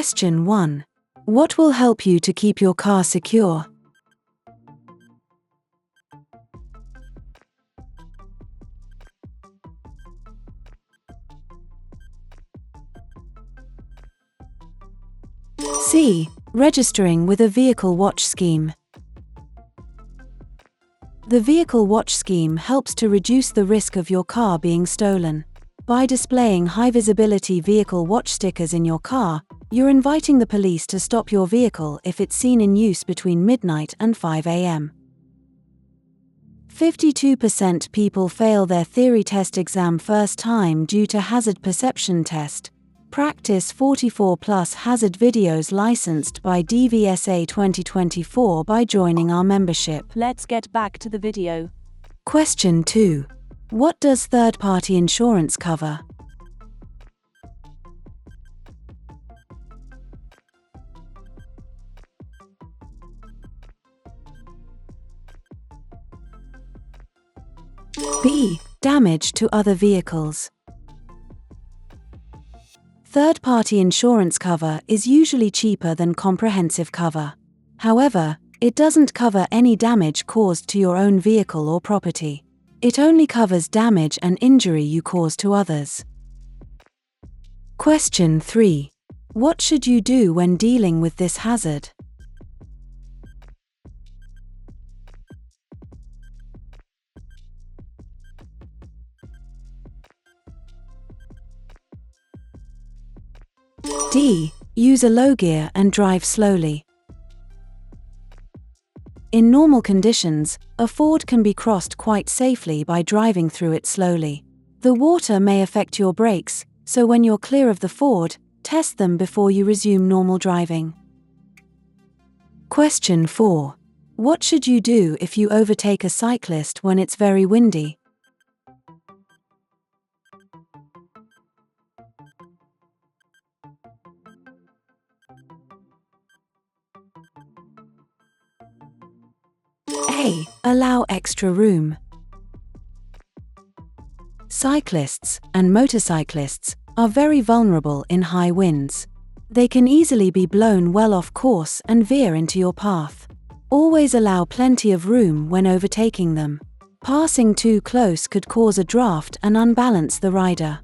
Question 1. What will help you to keep your car secure? C. Registering with a vehicle watch scheme. The vehicle watch scheme helps to reduce the risk of your car being stolen. By displaying high-visibility vehicle watch stickers in your car, you're inviting the police to stop your vehicle if it's seen in use between midnight and 5 a.m. 52% people fail their theory test exam first time due to hazard perception test. Practice 44+ hazard videos licensed by DVSA 2024 by joining our membership. Let's get back to the video. Question 2. What does third-party insurance cover? B. Damage to other vehicles. Third-party insurance cover is usually cheaper than comprehensive cover. However, it doesn't cover any damage caused to your own vehicle or property. It only covers damage and injury you cause to others. Question 3. What should you do when dealing with this hazard? D. Use a low gear and drive slowly. In normal conditions, a ford can be crossed quite safely by driving through it slowly. The water may affect your brakes, so when you're clear of the ford, test them before you resume normal driving. Question 4. What should you do if you overtake a cyclist when it's very windy? A. Allow extra room. Cyclists and motorcyclists are very vulnerable in high winds. They can easily be blown well off course and veer into your path. Always allow plenty of room when overtaking them. Passing too close could cause a draft and unbalance the rider.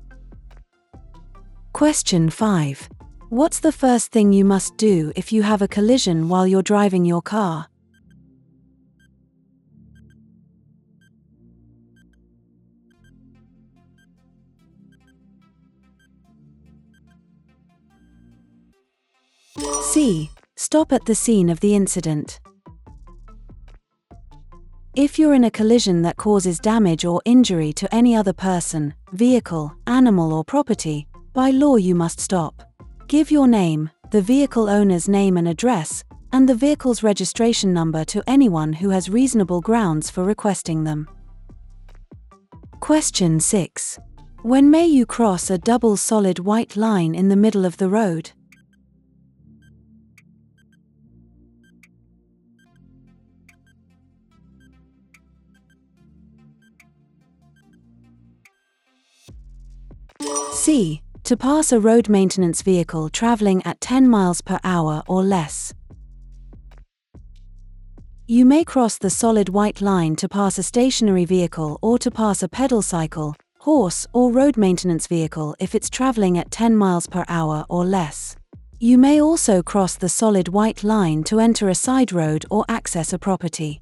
Question 5. What's the first thing you must do if you have a collision while you're driving your car? C. Stop at the scene of the incident. If you're in a collision that causes damage or injury to any other person, vehicle, animal or property, by law you must stop. Give your name, the vehicle owner's name and address, and the vehicle's registration number to anyone who has reasonable grounds for requesting them. Question 6. When may you cross a double solid white line in the middle of the road? C. To pass a road maintenance vehicle traveling at 10 miles per hour or less. You may cross the solid white line to pass a stationary vehicle or to pass a pedal cycle, horse or road maintenance vehicle if it's traveling at 10 miles per hour or less. You may also cross the solid white line to enter a side road or access a property.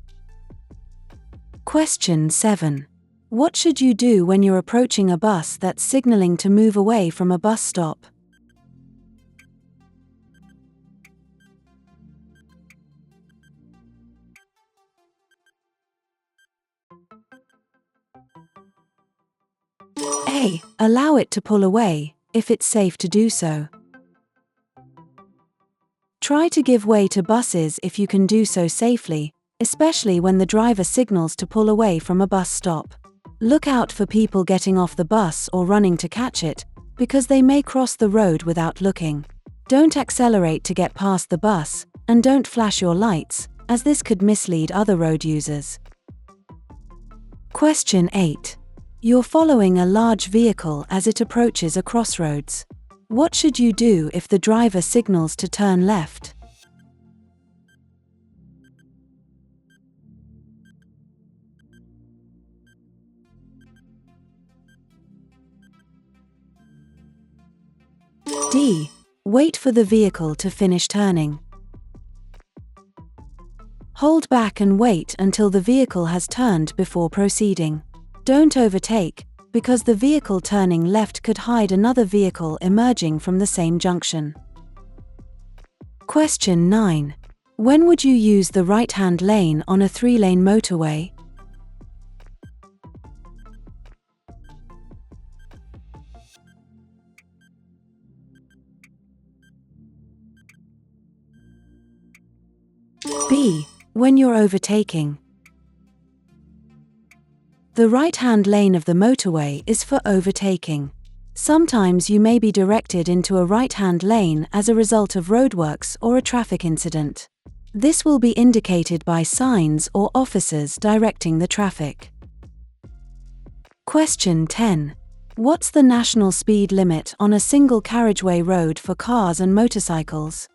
Question 7. What should you do when you're approaching a bus that's signaling to move away from a bus stop? A. Allow it to pull away, if it's safe to do so. Try to give way to buses if you can do so safely, especially when the driver signals to pull away from a bus stop. Look out for people getting off the bus or running to catch it, because they may cross the road without looking. Don't accelerate to get past the bus, and don't flash your lights, as this could mislead other road users. Question 8. You're following a large vehicle as it approaches a crossroads. What should you do if the driver signals to turn left? D. Wait for the vehicle to finish turning. Hold back and wait until the vehicle has turned before proceeding. Don't overtake, because the vehicle turning left could hide another vehicle emerging from the same junction. Question 9. When would you use the right-hand lane on a 3-lane motorway? B. When you're overtaking. The right-hand lane of the motorway is for overtaking. Sometimes you may be directed into a right-hand lane as a result of roadworks or a traffic incident. This will be indicated by signs or officers directing the traffic. Question 10. What's the national speed limit on a single carriageway road for cars and motorcycles?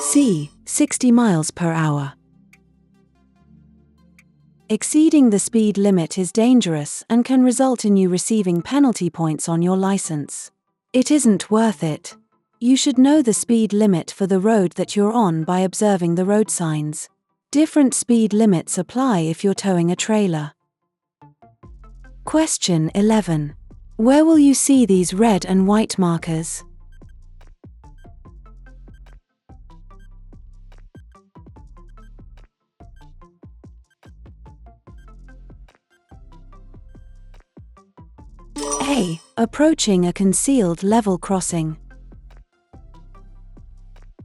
C. 60 miles per hour. Exceeding the speed limit is dangerous and can result in you receiving penalty points on your license. It isn't worth it. You should know the speed limit for the road that you're on by observing the road signs. Different speed limits apply if you're towing a trailer. Question 11. Where will you see these red and white markers? A. Approaching a concealed level crossing.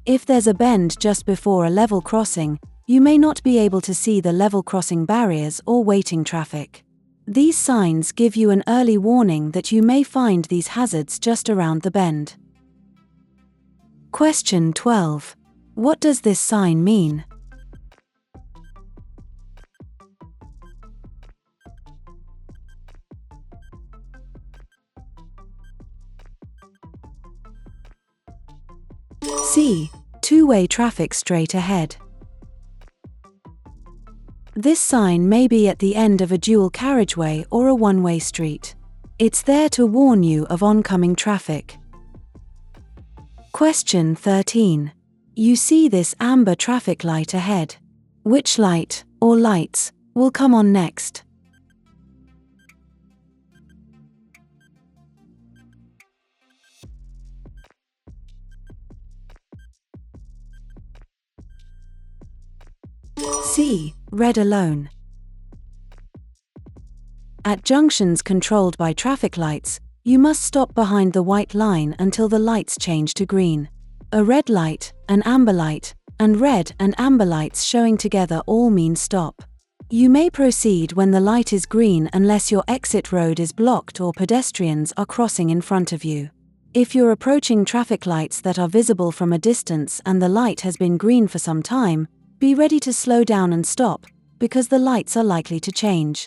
If there's a bend just before a level crossing, you may not be able to see the level crossing barriers or waiting traffic. These signs give you an early warning that you may find these hazards just around the bend. Question 12. What does this sign mean? C. Two-way traffic straight ahead. This sign may be at the end of a dual carriageway or a one-way street. It's there to warn you of oncoming traffic. Question 13. You see this amber traffic light ahead. Which light, or lights, will come on next? C. Red alone. At junctions controlled by traffic lights, you must stop behind the white line until the lights change to green. A red light, an amber light, and red and amber lights showing together all mean stop. You may proceed when the light is green unless your exit road is blocked or pedestrians are crossing in front of you. If you're approaching traffic lights that are visible from a distance and the light has been green for some time, be ready to slow down and stop, because the lights are likely to change.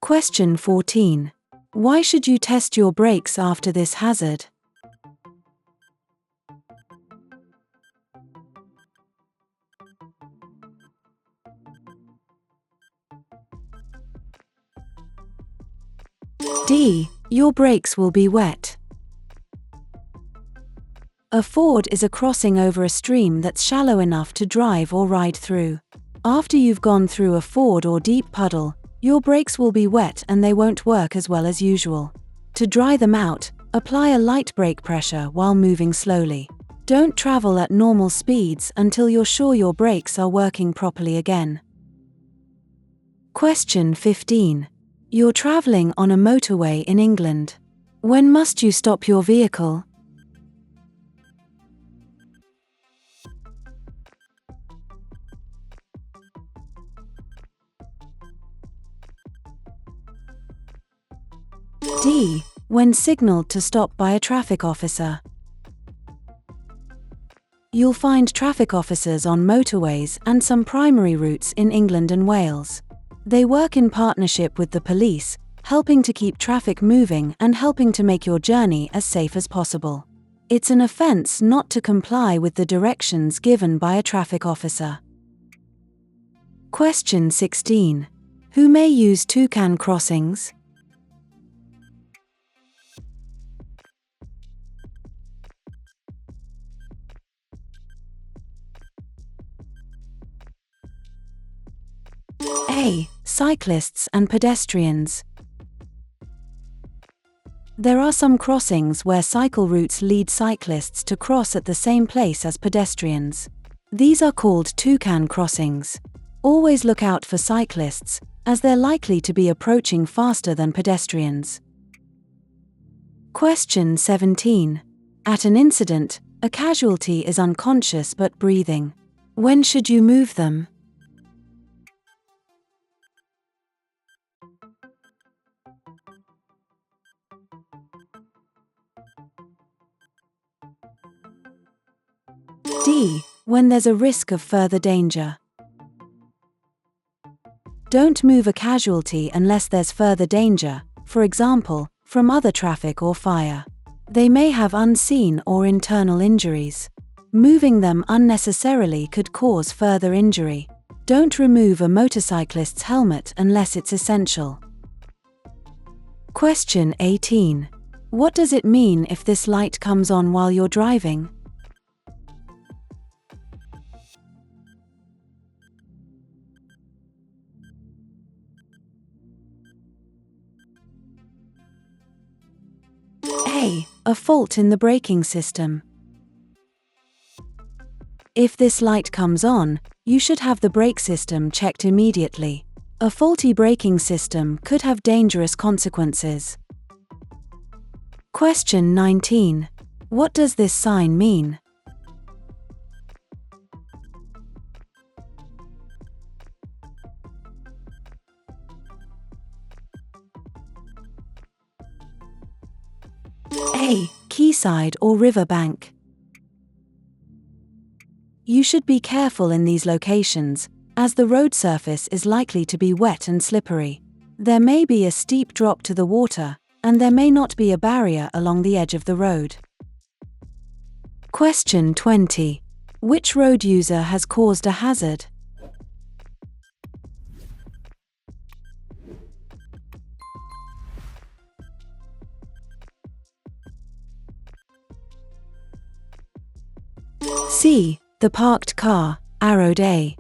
Question 14. Why should you test your brakes after this hazard? D. Your brakes will be wet. A ford is a crossing over a stream that's shallow enough to drive or ride through. After you've gone through a ford or deep puddle, your brakes will be wet and they won't work as well as usual. To dry them out, apply a light brake pressure while moving slowly. Don't travel at normal speeds until you're sure your brakes are working properly again. Question 15. You're traveling on a motorway in England. When must you stop your vehicle? D. When signaled to stop by a traffic officer. You'll find traffic officers on motorways and some primary routes in England and Wales. They work in partnership with the police, helping to keep traffic moving and helping to make your journey as safe as possible. It's an offence not to comply with the directions given by a traffic officer. Question 16. Who may use toucan crossings? A. Cyclists and pedestrians. There are some crossings where cycle routes lead cyclists to cross at the same place as pedestrians. These are called toucan crossings. Always look out for cyclists, as they're likely to be approaching faster than pedestrians. Question 17. At an incident, a casualty is unconscious but breathing. When should you move them? D. When there's a risk of further danger. Don't move a casualty unless there's further danger, for example, from other traffic or fire. They may have unseen or internal injuries. Moving them unnecessarily could cause further injury. Don't remove a motorcyclist's helmet unless it's essential. Question 18. What does it mean if this light comes on while you're driving? A. A fault in the braking system. If this light comes on, you should have the brake system checked immediately. A faulty braking system could have dangerous consequences. Question 19. What does this sign mean? A. Quayside or riverbank. You should be careful in these locations, as the road surface is likely to be wet and slippery. There may be a steep drop to the water, and there may not be a barrier along the edge of the road. Question 20. Which road user has caused a hazard? C. The parked car, arrowed A.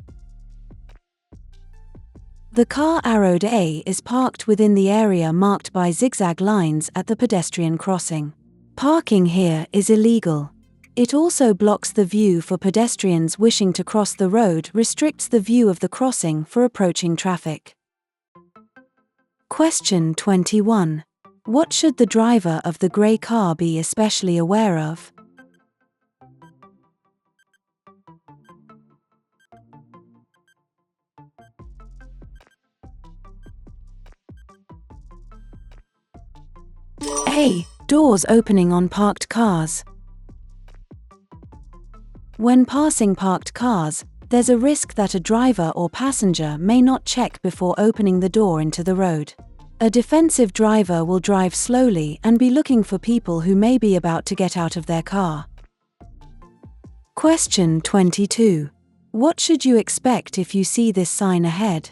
The car arrowed A is parked within the area marked by zigzag lines at the pedestrian crossing. Parking here is illegal. It also blocks the view for pedestrians wishing to cross the road, restricts the view of the crossing for approaching traffic. Question 21. What should the driver of the grey car be especially aware of? A. Doors opening on parked cars. When passing parked cars, there's a risk that a driver or passenger may not check before opening the door into the road. A defensive driver will drive slowly and be looking for people who may be about to get out of their car. Question 22. What should you expect if you see this sign ahead?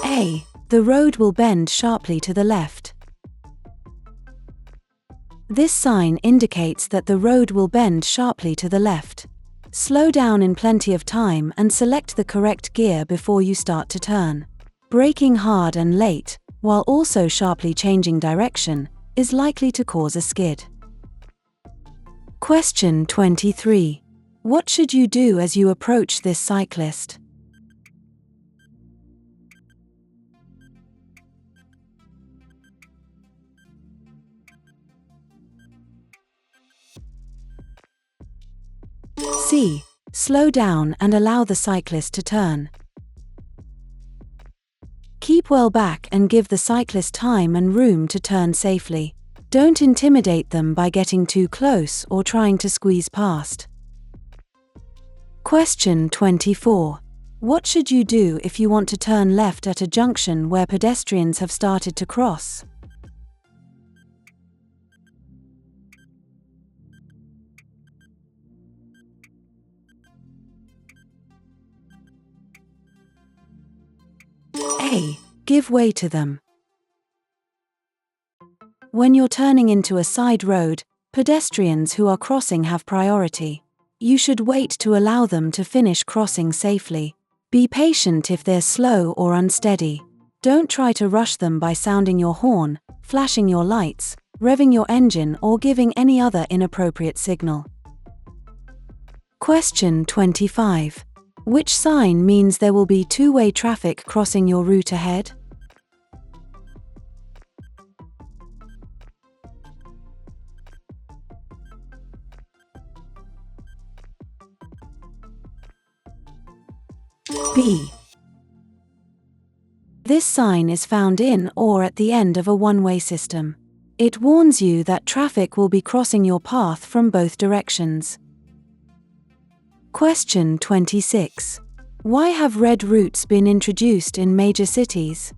A. The road will bend sharply to the left. This sign indicates that the road will bend sharply to the left. Slow down in plenty of time and select the correct gear before you start to turn. Braking hard and late, while also sharply changing direction, is likely to cause a skid. Question 23. What should you do as you approach this cyclist? C. Slow down and allow the cyclist to turn. Keep well back and give the cyclist time and room to turn safely. Don't intimidate them by getting too close or trying to squeeze past. Question 24. What should you do if you want to turn left at a junction where pedestrians have started to cross? A. Give way to them. When you're turning into a side road, pedestrians who are crossing have priority. You should wait to allow them to finish crossing safely. Be patient if they're slow or unsteady. Don't try to rush them by sounding your horn, flashing your lights, revving your engine, or giving any other inappropriate signal. Question 25. Which sign means there will be two-way traffic crossing your route ahead? B. This sign is found in or at the end of a one-way system. It warns you that traffic will be crossing your path from both directions. Question 26. Why have red routes been introduced in major cities?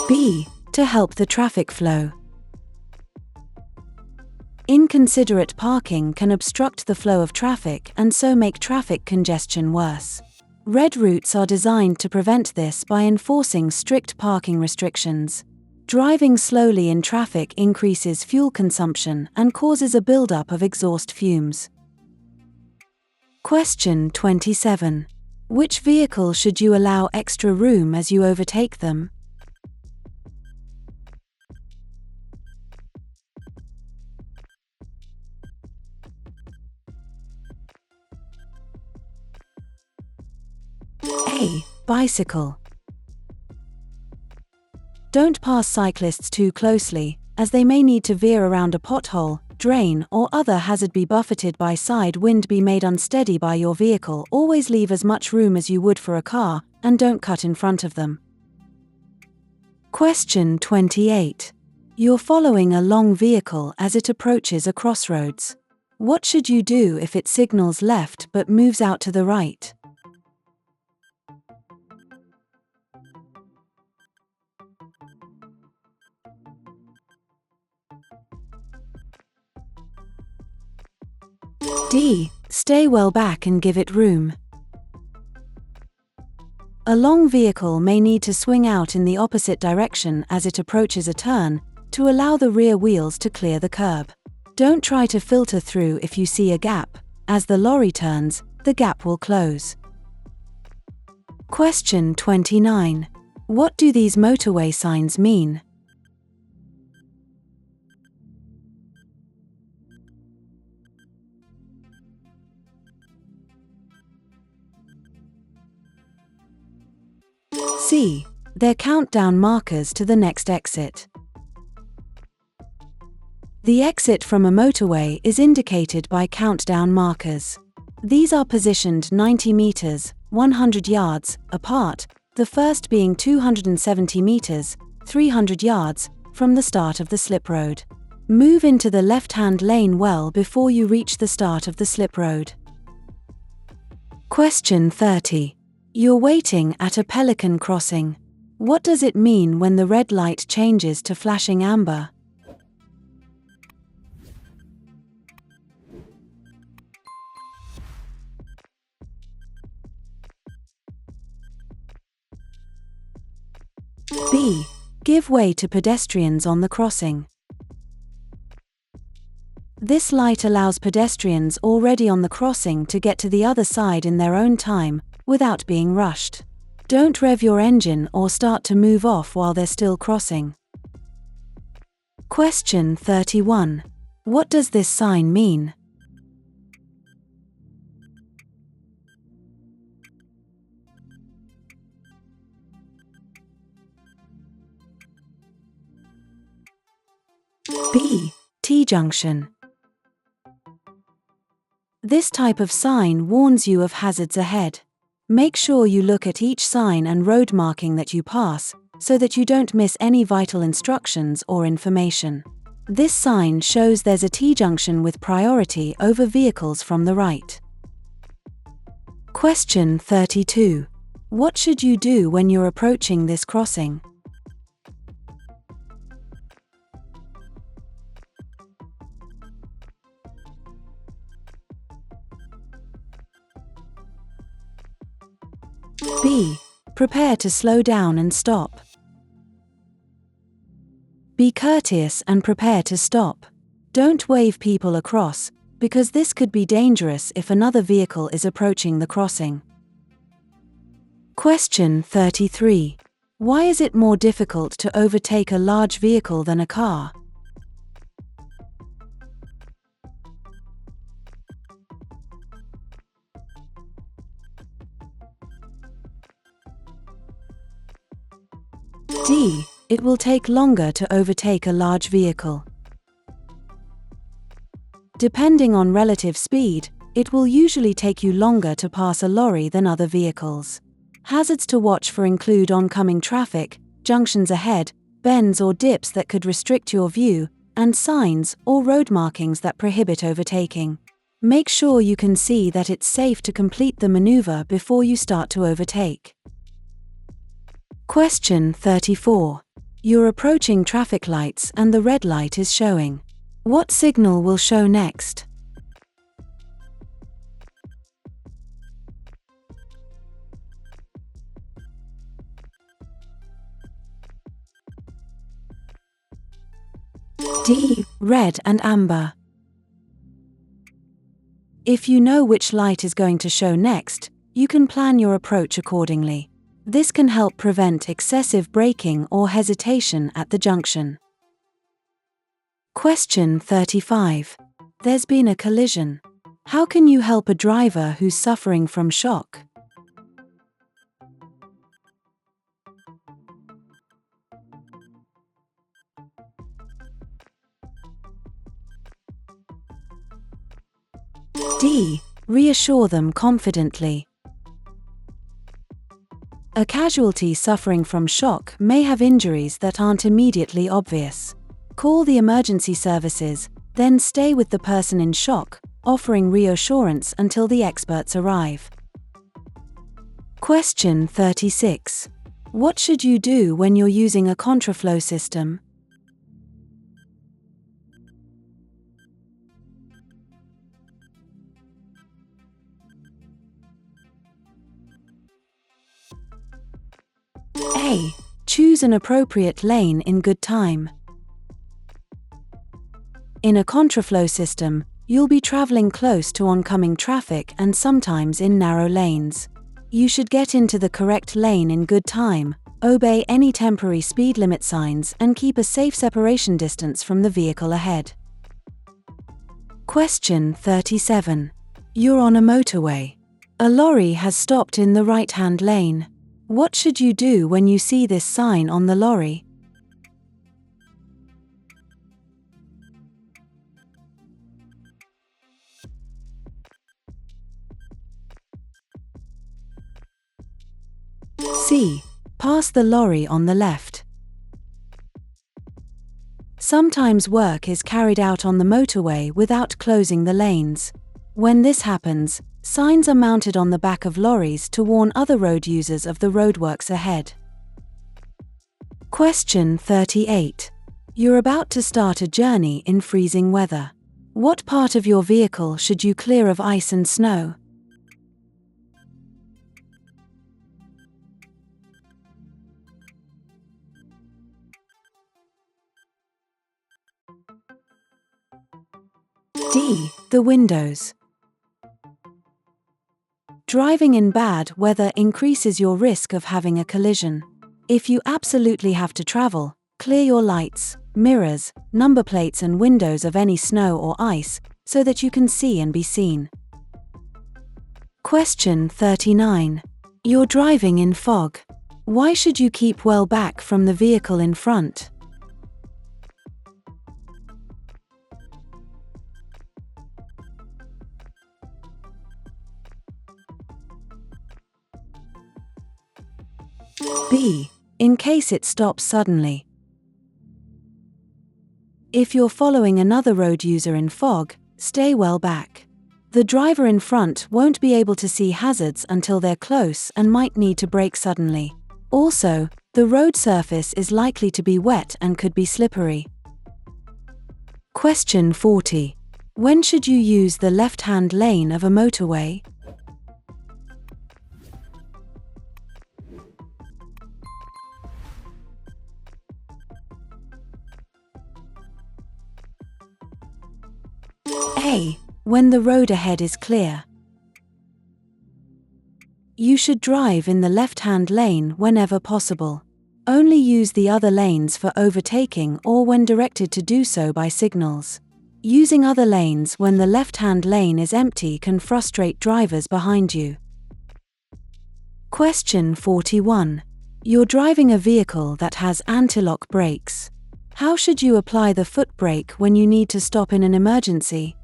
B. To help the traffic flow. Inconsiderate parking can obstruct the flow of traffic and so make traffic congestion worse. Red routes are designed to prevent this by enforcing strict parking restrictions. Driving slowly in traffic increases fuel consumption and causes a buildup of exhaust fumes. Question 27. Which vehicle should you allow extra room as you overtake them? A. Bicycle. Don't pass cyclists too closely, as they may need to veer around a pothole, drain, or other hazard. Be buffeted by side wind. Be made unsteady by your vehicle. Always leave as much room as you would for a car, and don't cut in front of them. Question 28. You're following a long vehicle as it approaches a crossroads. What should you do if it signals left but moves out to the right? D. Stay well back and give it room. A long vehicle may need to swing out in the opposite direction as it approaches a turn, to allow the rear wheels to clear the curb. Don't try to filter through if you see a gap. As the lorry turns, the gap will close. Question 29. What do these motorway signs mean? C. They're countdown markers to the next exit. The exit from a motorway is indicated by countdown markers. These are positioned 90 meters, 100 yards, apart, the first being 270 meters, 300 yards, from the start of the slip road. Move into the left-hand lane well before you reach the start of the slip road. Question 30. You're waiting at a pelican crossing. What does it mean when the red light changes to flashing amber? B. Give way to pedestrians on the crossing. This light allows pedestrians already on the crossing to get to the other side in their own time, without being rushed. Don't rev your engine or start to move off while they're still crossing. Question 31. What does this sign mean? B. T-junction. This type of sign warns you of hazards ahead. Make sure you look at each sign and road marking that you pass, so that you don't miss any vital instructions or information. This sign shows there's a T-junction with priority over vehicles from the right. Question 32. What should you do when you're approaching this crossing? B. Prepare to slow down and stop. Be courteous and prepare to stop. Don't wave people across, because this could be dangerous if another vehicle is approaching the crossing. Question 33. Why is it more difficult to overtake a large vehicle than a car? D. It will take longer to overtake a large vehicle. Depending on relative speed, it will usually take you longer to pass a lorry than other vehicles. Hazards to watch for include oncoming traffic, junctions ahead, bends or dips that could restrict your view, and signs or road markings that prohibit overtaking. Make sure you can see that it's safe to complete the maneuver before you start to overtake. Question 34. You're approaching traffic lights and the red light is showing. What signal will show next? D. Red and amber. If you know which light is going to show next, you can plan your approach accordingly. This can help prevent excessive braking or hesitation at the junction. Question 35. There's been a collision. How can you help a driver who's suffering from shock? D. Reassure them confidently. A casualty suffering from shock may have injuries that aren't immediately obvious. Call the emergency services, then stay with the person in shock, offering reassurance until the experts arrive. Question 36. What should you do when you're using a contraflow system? A. Choose an appropriate lane in good time. In a contraflow system, you'll be traveling close to oncoming traffic and sometimes in narrow lanes. You should get into the correct lane in good time, obey any temporary speed limit signs and keep a safe separation distance from the vehicle ahead. Question 37. You're on a motorway. A lorry has stopped in the right-hand lane. What should you do when you see this sign on the lorry? C. Pass the lorry on the left. Sometimes work is carried out on the motorway without closing the lanes. When this happens, signs are mounted on the back of lorries to warn other road users of the roadworks ahead. Question 38. You're about to start a journey in freezing weather. What part of your vehicle should you clear of ice and snow? D. The windows. Driving in bad weather increases your risk of having a collision. If you absolutely have to travel, clear your lights, mirrors, number plates and windows of any snow or ice, so that you can see and be seen. Question 39. You're driving in fog. Why should you keep well back from the vehicle in front? B. In case it stops suddenly. If you're following another road user in fog, stay well back. The driver in front won't be able to see hazards until they're close and might need to brake suddenly. Also, the road surface is likely to be wet and could be slippery. Question 40. When should you use the left-hand lane of a motorway? A. When the road ahead is clear. You should drive in the left-hand lane whenever possible. Only use the other lanes for overtaking or when directed to do so by signals. Using other lanes when the left-hand lane is empty can frustrate drivers behind you. Question 41. You're driving a vehicle that has anti-lock brakes. How should you apply the foot brake when you need to stop in an emergency?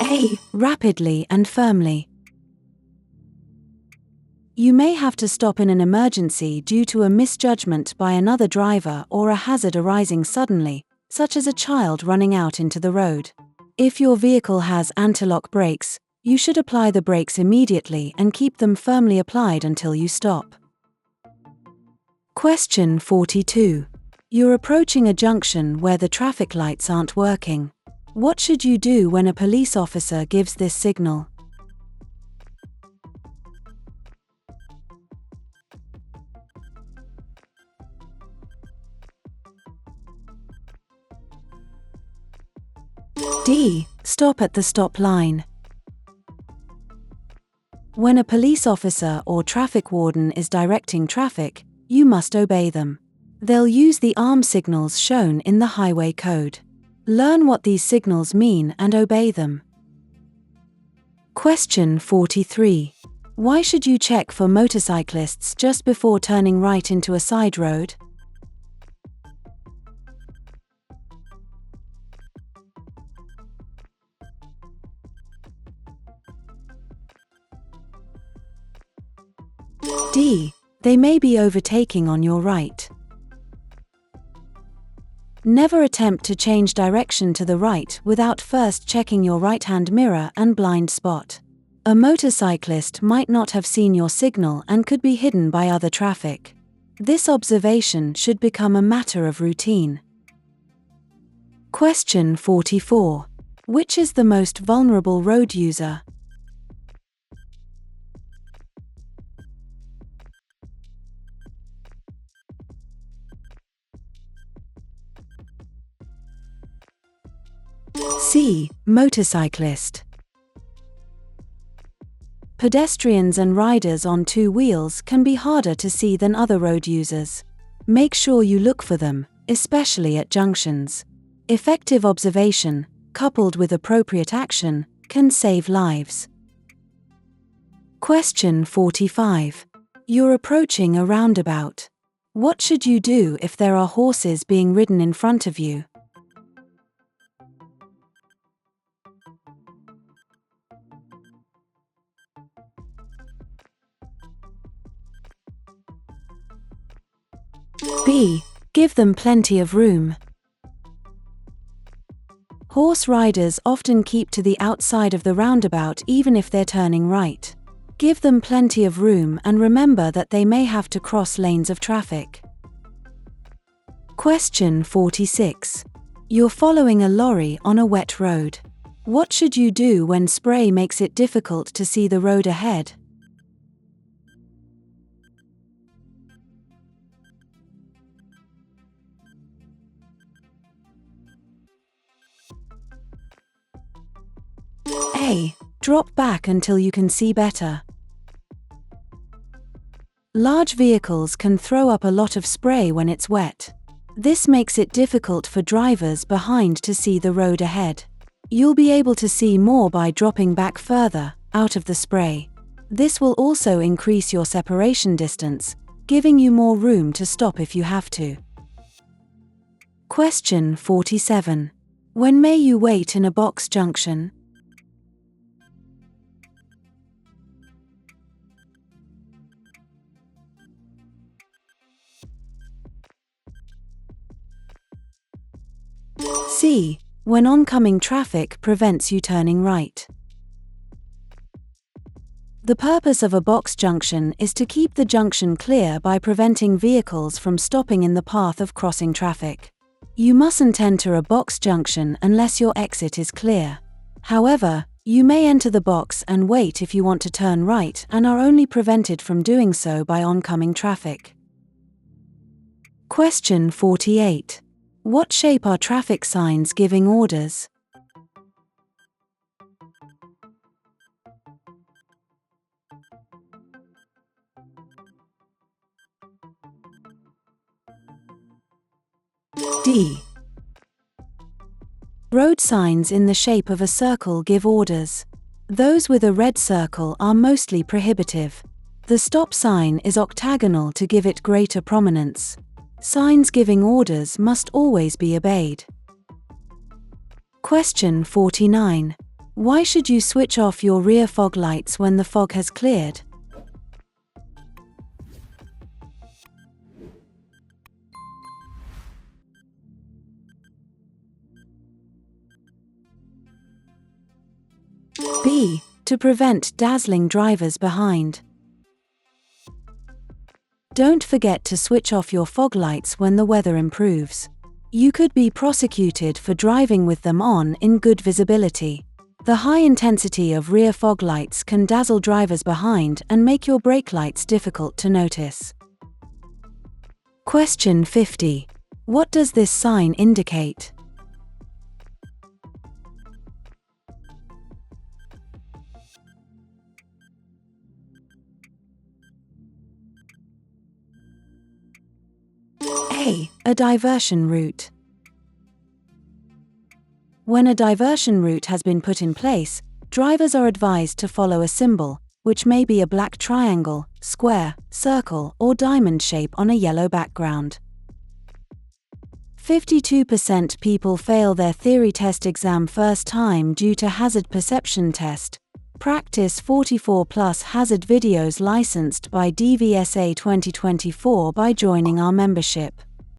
A. Rapidly and firmly. You may have to stop in an emergency due to a misjudgment by another driver or a hazard arising suddenly, such as a child running out into the road. If your vehicle has anti-lock brakes, you should apply the brakes immediately and keep them firmly applied until you stop. Question 42. You're approaching a junction where the traffic lights aren't working. What should you do when a police officer gives this signal? D. Stop at the stop line. When a police officer or traffic warden is directing traffic, you must obey them. They'll use the arm signals shown in the highway code. Learn what these signals mean and obey them. Question 43. Why should you check for motorcyclists just before turning right into a side road? D. They may be overtaking on your right. Never attempt to change direction to the right without first checking your right-hand mirror and blind spot. A motorcyclist might not have seen your signal and could be hidden by other traffic. This observation should become a matter of routine. Question 44. Which is the most vulnerable road user? C. Motorcyclist. Pedestrians and riders on two wheels can be harder to see than other road users. Make sure you look for them, especially at junctions. Effective observation, coupled with appropriate action, can save lives. Question 45. You're approaching a roundabout. What should you do if there are horses being ridden in front of you? B. Give them plenty of room. Horse riders often keep to the outside of the roundabout even if they're turning right. Give them plenty of room and remember that they may have to cross lanes of traffic. Question 46. You're following a lorry on a wet road. What should you do when spray makes it difficult to see the road ahead? A. Drop back until you can see better. Large vehicles can throw up a lot of spray when it's wet. This makes it difficult for drivers behind to see the road ahead. You'll be able to see more by dropping back further, out of the spray. This will also increase your separation distance, giving you more room to stop if you have to. Question 47. When may you wait in a box junction? C. When oncoming traffic prevents you turning right. The purpose of a box junction is to keep the junction clear by preventing vehicles from stopping in the path of crossing traffic. You mustn't enter a box junction unless your exit is clear. However, you may enter the box and wait if you want to turn right and are only prevented from doing so by oncoming traffic. Question 48. What shape are traffic signs giving orders? D. Road signs in the shape of a circle give orders. Those with a red circle are mostly prohibitive. The stop sign is octagonal to give it greater prominence. Signs giving orders must always be obeyed. Question 49. Why should you switch off your rear fog lights when the fog has cleared? B. To prevent dazzling drivers behind. Don't forget to switch off your fog lights when the weather improves. You could be prosecuted for driving with them on in good visibility. The high intensity of rear fog lights can dazzle drivers behind and make your brake lights difficult to notice. Question 50. What does this sign indicate? A. A diversion route. When a diversion route has been put in place, drivers are advised to follow a symbol, which may be a black triangle, square, circle, or diamond shape on a yellow background. 52% people fail their theory test exam first time due to hazard perception test. Practice 44+ hazard videos licensed by DVSA 2024 by joining our membership.